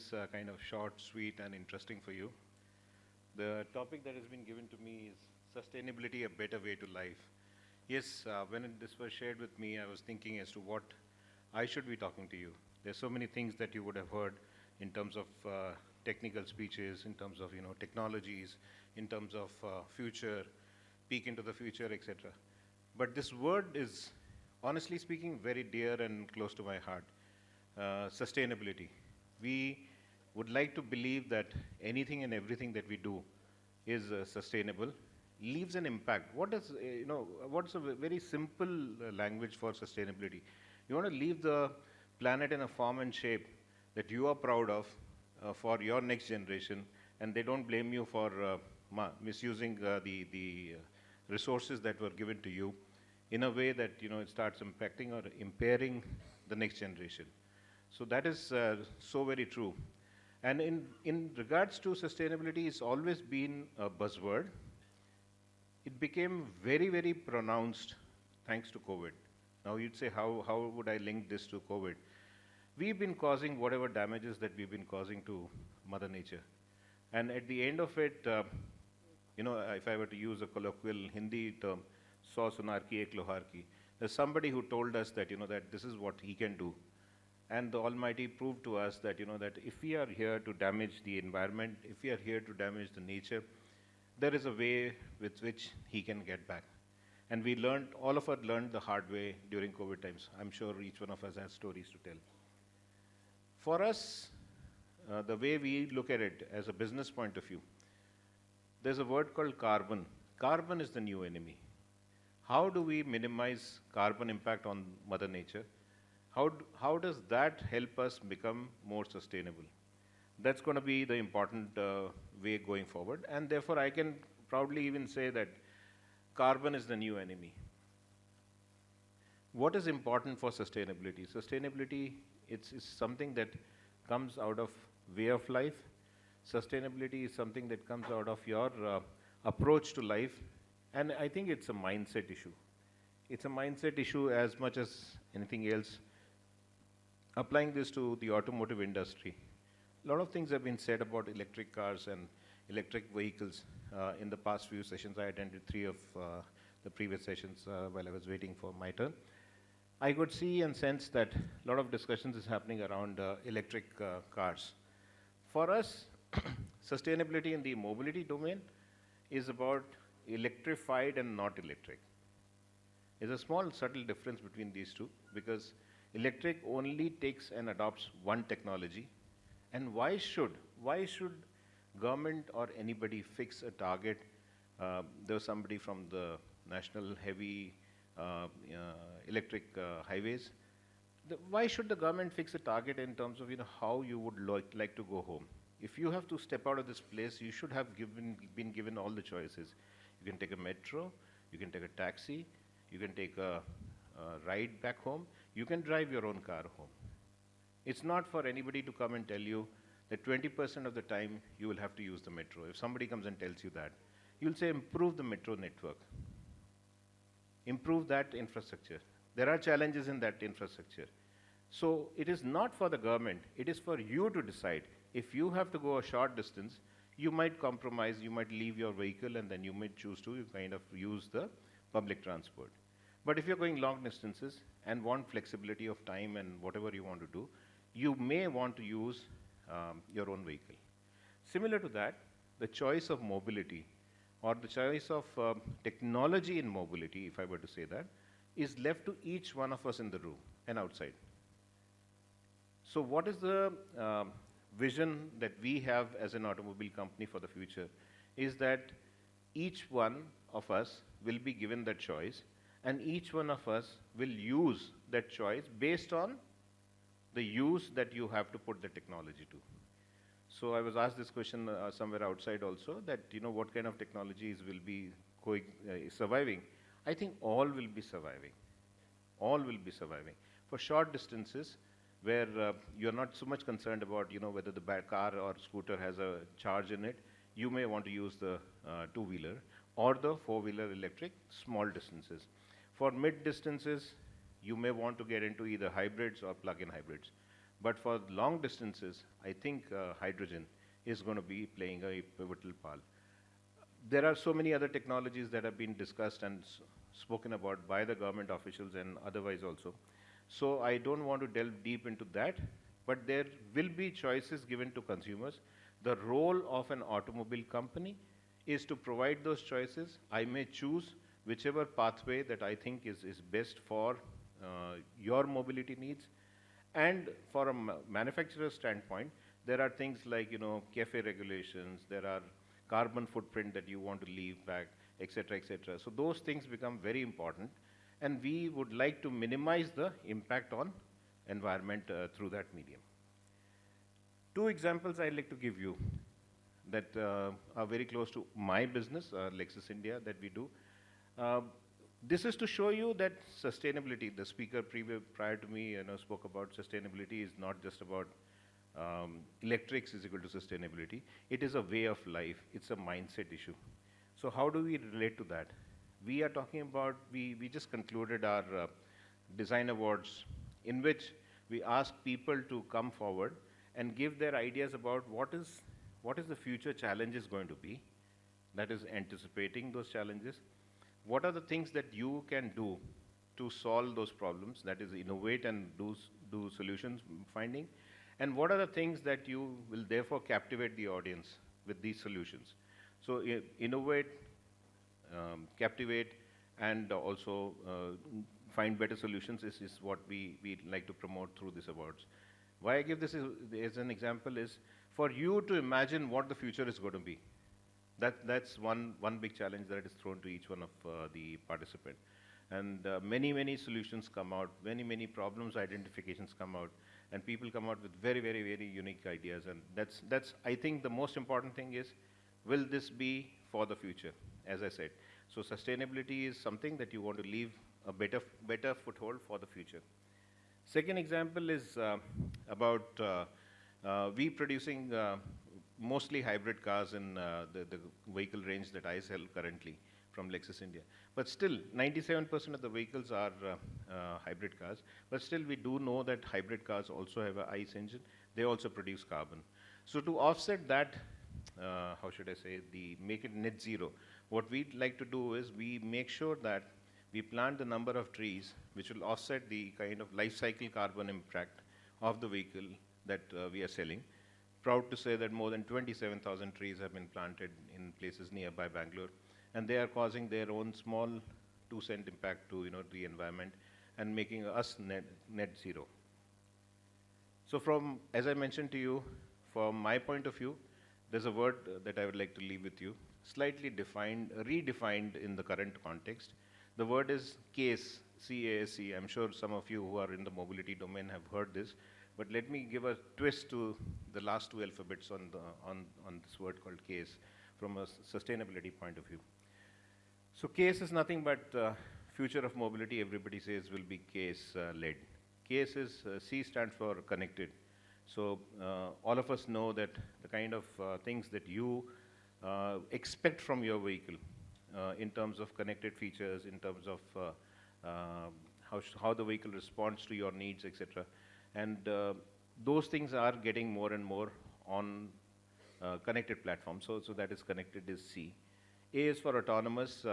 this kind of short, sweet, and interesting for you. The topic that has been given to me is sustainability, a better way to life. Yes, this was shared with me, I was thinking as to what I should be talking to you. There's so many things that you would have heard in terms of technical speeches, in terms of technologies, in terms of future, peek into the future, etc. But this word is, honestly speaking, very dear and close to my heart. Sustainability. We would like to believe that anything and everything that we do is sustainable, leaves an impact. What's a very simple language for sustainability? You want to leave the planet in a form and shape that you are proud of for your next generation, and they don't blame you for misusing the resources that were given to you in a way that it starts impacting or impairing the next generation. So that is so very true. And in regards to sustainability, it's always been a buzzword. It became very, very pronounced thanks to COVID. Now you'd say, how would I link this to COVID? We've been causing whatever damages that we've been causing to Mother Nature. And at the end of it, if I were to use a colloquial Hindi term, "Saw sunar ki ek lohar ki," there's somebody who told us that, that this is what he can do. And the Almighty proved to us that, that if we are here to damage the environment, if we are here to damage the nature, there is a way with which He can get back. And we learned, all of us learned the hard way during COVID times. I'm sure each one of us has stories to tell. For us, the way we look at it as a business point of view, there's a word called carbon. Carbon is the new enemy. How do we minimize carbon impact on Mother Nature? How does that help us become more sustainable? That's going to be the important way going forward. And therefore, I can proudly even say that carbon is the new enemy. What is important for sustainability? Sustainability is something that comes out of way of life. Sustainability is something that comes out of your approach to life. And I think it's a mindset issue. It's a mindset issue as much as anything else. Applying this to the automotive industry, a lot of things have been said about electric cars and electric vehicles. In the past few sessions, I attended 3 of the previous sessions while I was waiting for my turn. I could see and sense that a lot of discussions is happening around electric cars. For us, sustainability in the mobility domain is about electrified and not electric. There's a small subtle difference between these two, because electric only takes and adopts one technology. And why should government or anybody fix a target? There was somebody from the National Heavy Electric Highways. Why should the government fix a target in terms of how you would like to go home? If you have to step out of this place, you should have been given all the choices. You can take a metro, you can take a taxi, you can take a ride back home, you can drive your own car home. It's not for anybody to come and tell you that 20% of the time you will have to use the metro. If somebody comes and tells you that, you'll say improve the metro network. Improve that infrastructure. There are challenges in that infrastructure. So it is not for the government, it is for you to decide. If you have to go a short distance, you might compromise, you might leave your vehicle, and then you might choose to kind of use the public transport. But if you're going long distances and want flexibility of time and whatever you want to do, you may want to use your own vehicle. Similar to that, the choice of mobility or the choice of technology in mobility, if I were to say that, is left to each one of us in the room and outside. So what is the vision that we have as an automobile company for the future is that each one of us will be given that choice, and each one of us will use that choice based on the use that you have to put the technology to. So I was asked this question somewhere outside also, that what kind of technologies will be surviving. I think all will be surviving. All will be surviving. For short distances, where you're not so much concerned about whether the car or scooter has a charge in it, you may want to use the two-wheeler or the four-wheeler electric small distances. For mid distances, you may want to get into either hybrids or plug-in hybrids. But for long distances, I think hydrogen is going to be playing a pivotal part. There are so many other technologies that have been discussed and spoken about by the government officials and otherwise also. So I don't want to delve deep into that, but there will be choices given to consumers. The role of an automobile company is to provide those choices. I may choose whichever pathway that I think is best for your mobility needs. And for a manufacturer standpoint, there are things like, CAFE regulations, there are carbon footprint that you want to leave back, et cetera, et cetera. So those things become very important, and we would like to minimize the impact on environment through that medium. Two examples I'd like to give you that are very close to my business, Lexus India, that we do. Uh, this is to show you that sustainability, the speaker prior to me spoke about sustainability is not just about electrics is equal to sustainability. It is a way of life. It's a mindset issue. So how do we relate to that? We are talking about, we just concluded our design awards in which we ask people to come forward and give their ideas about what is the future challenges going to be, that is anticipating those challenges. What are the things that you can do to solve those problems, that is innovate and do solutions finding, and what are the things that you will therefore captivate the audience with these solutions. So innovate, captivate, and also find better solutions is what we like to promote through these awards. Why I give this as an example is for you to imagine what the future is going to be. That's one big challenge that is thrown to each one of the participant. And many solutions come out, many problems identifications come out, and people come out with very unique ideas. And that's I think the most important thing is, will this be for the future, as I said. So sustainability is something that you want to leave a better foothold for the future. Second example is about we producing mostly hybrid cars in the vehicle range that I sell currently from Lexus India. But still, 97% of the vehicles are hybrid cars. But still, we do know that hybrid cars also have an ICE engine. They also produce carbon. So to offset that, how should I say, make it net zero, what we'd like to do is we make sure that we plant the number of trees which will offset the kind of life cycle carbon impact of the vehicle that we are selling. Proud to say that more than 27,000 trees have been planted in places nearby Bangalore, and they are causing their own small 2-cent impact to the environment and making us net zero. So as I mentioned to you, from my point of view, there's a word that I would like to leave with you, slightly redefined in the current context. The word is CASE, C-A-S-E. I'm sure some of you who are in the mobility domain have heard this, but let me give a twist to the last two alphabets on this word called CASE from a sustainability point of view. So CASE is nothing but future of mobility, everybody says, will be CASE-led. CASE is, C stands for connected. So all of us know that the kind of things that you expect from your vehicle in terms of connected features, in terms of how the vehicle responds to your needs, etc. And those things are getting more and more on connected platforms. So that is connected is C. A is for autonomous.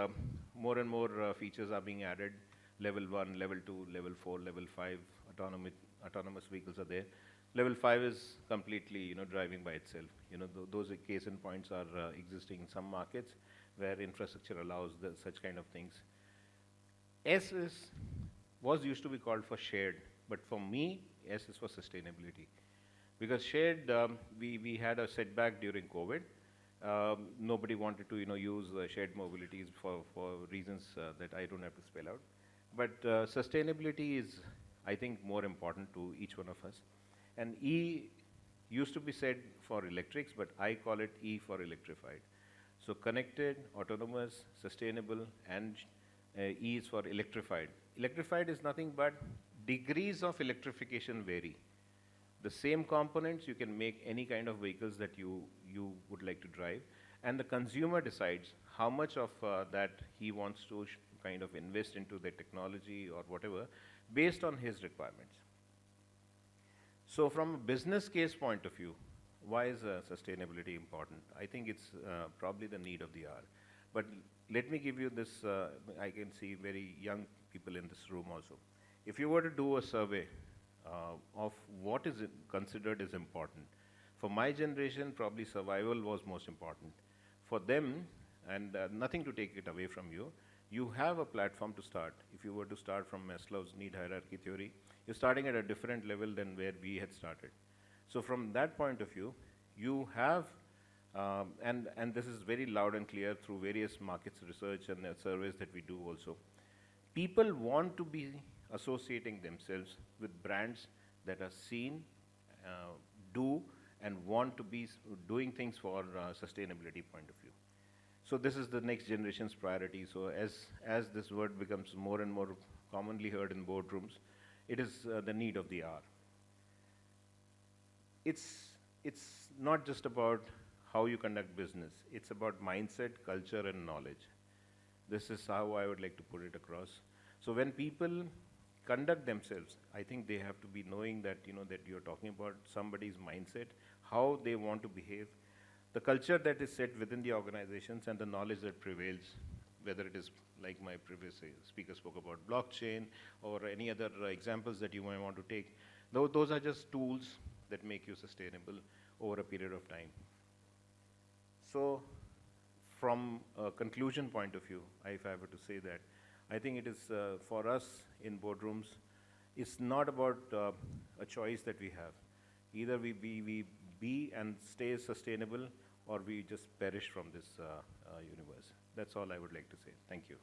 More and more features are being added. Level 1, Level 2, Level 4, Level 5 autonomous vehicles are there. Level 5 is completely driving by itself. Those case in points are existing in some markets where infrastructure allows such kind of things. S was used to be called for shared, but for me, S is for sustainability. Because shared, we had a setback during COVID. Nobody wanted to use shared mobilities for reasons that I don't have to spell out. But sustainability is, I think, more important to each one of us. And E used to be said for electrics, but I call it E for electrified. So connected, autonomous, sustainable, and E is for electrified. Electrified is nothing but degrees of electrification vary. The same components, you can make any kind of vehicles that you would like to drive, and the consumer decides how much of that he wants to kind of invest into the technology or whatever, based on his requirements. So from a business case point of view, why is sustainability important? I think it's probably the need of the hour. But let me give you this, I can see very young people in this room also. If you were to do a survey of what is considered as important, for my generation, probably survival was most important. For them, and nothing to take it away from you, you have a platform to start. If you were to start from Maslow's need hierarchy theory, you're starting at a different level than where we had started. So from that point of view, you have, and this is very loud and clear through various markets research and surveys that we do also. People want to be associating themselves with brands that are seen, do, and want to be doing things for sustainability point of view. So this is the next generation's priority. So as this word becomes more and more commonly heard in boardrooms, it is the need of the hour. It's not just about how you conduct business. It's about mindset, culture, and knowledge. This is how I would like to put it across. So when people conduct themselves, I think they have to be knowing that, that you're talking about somebody's mindset, how they want to behave, the culture that is set within the organizations, and the knowledge that prevails, whether it is like my previous speaker spoke about blockchain or any other examples that you might want to take. Those are just tools that make you sustainable over a period of time. So from a conclusion point of view, if I were to say that, I think it is for us in boardrooms, it's not about a choice that we have. Either we be and stay sustainable, or we just perish from this universe. That's all I would like to say. Thank you.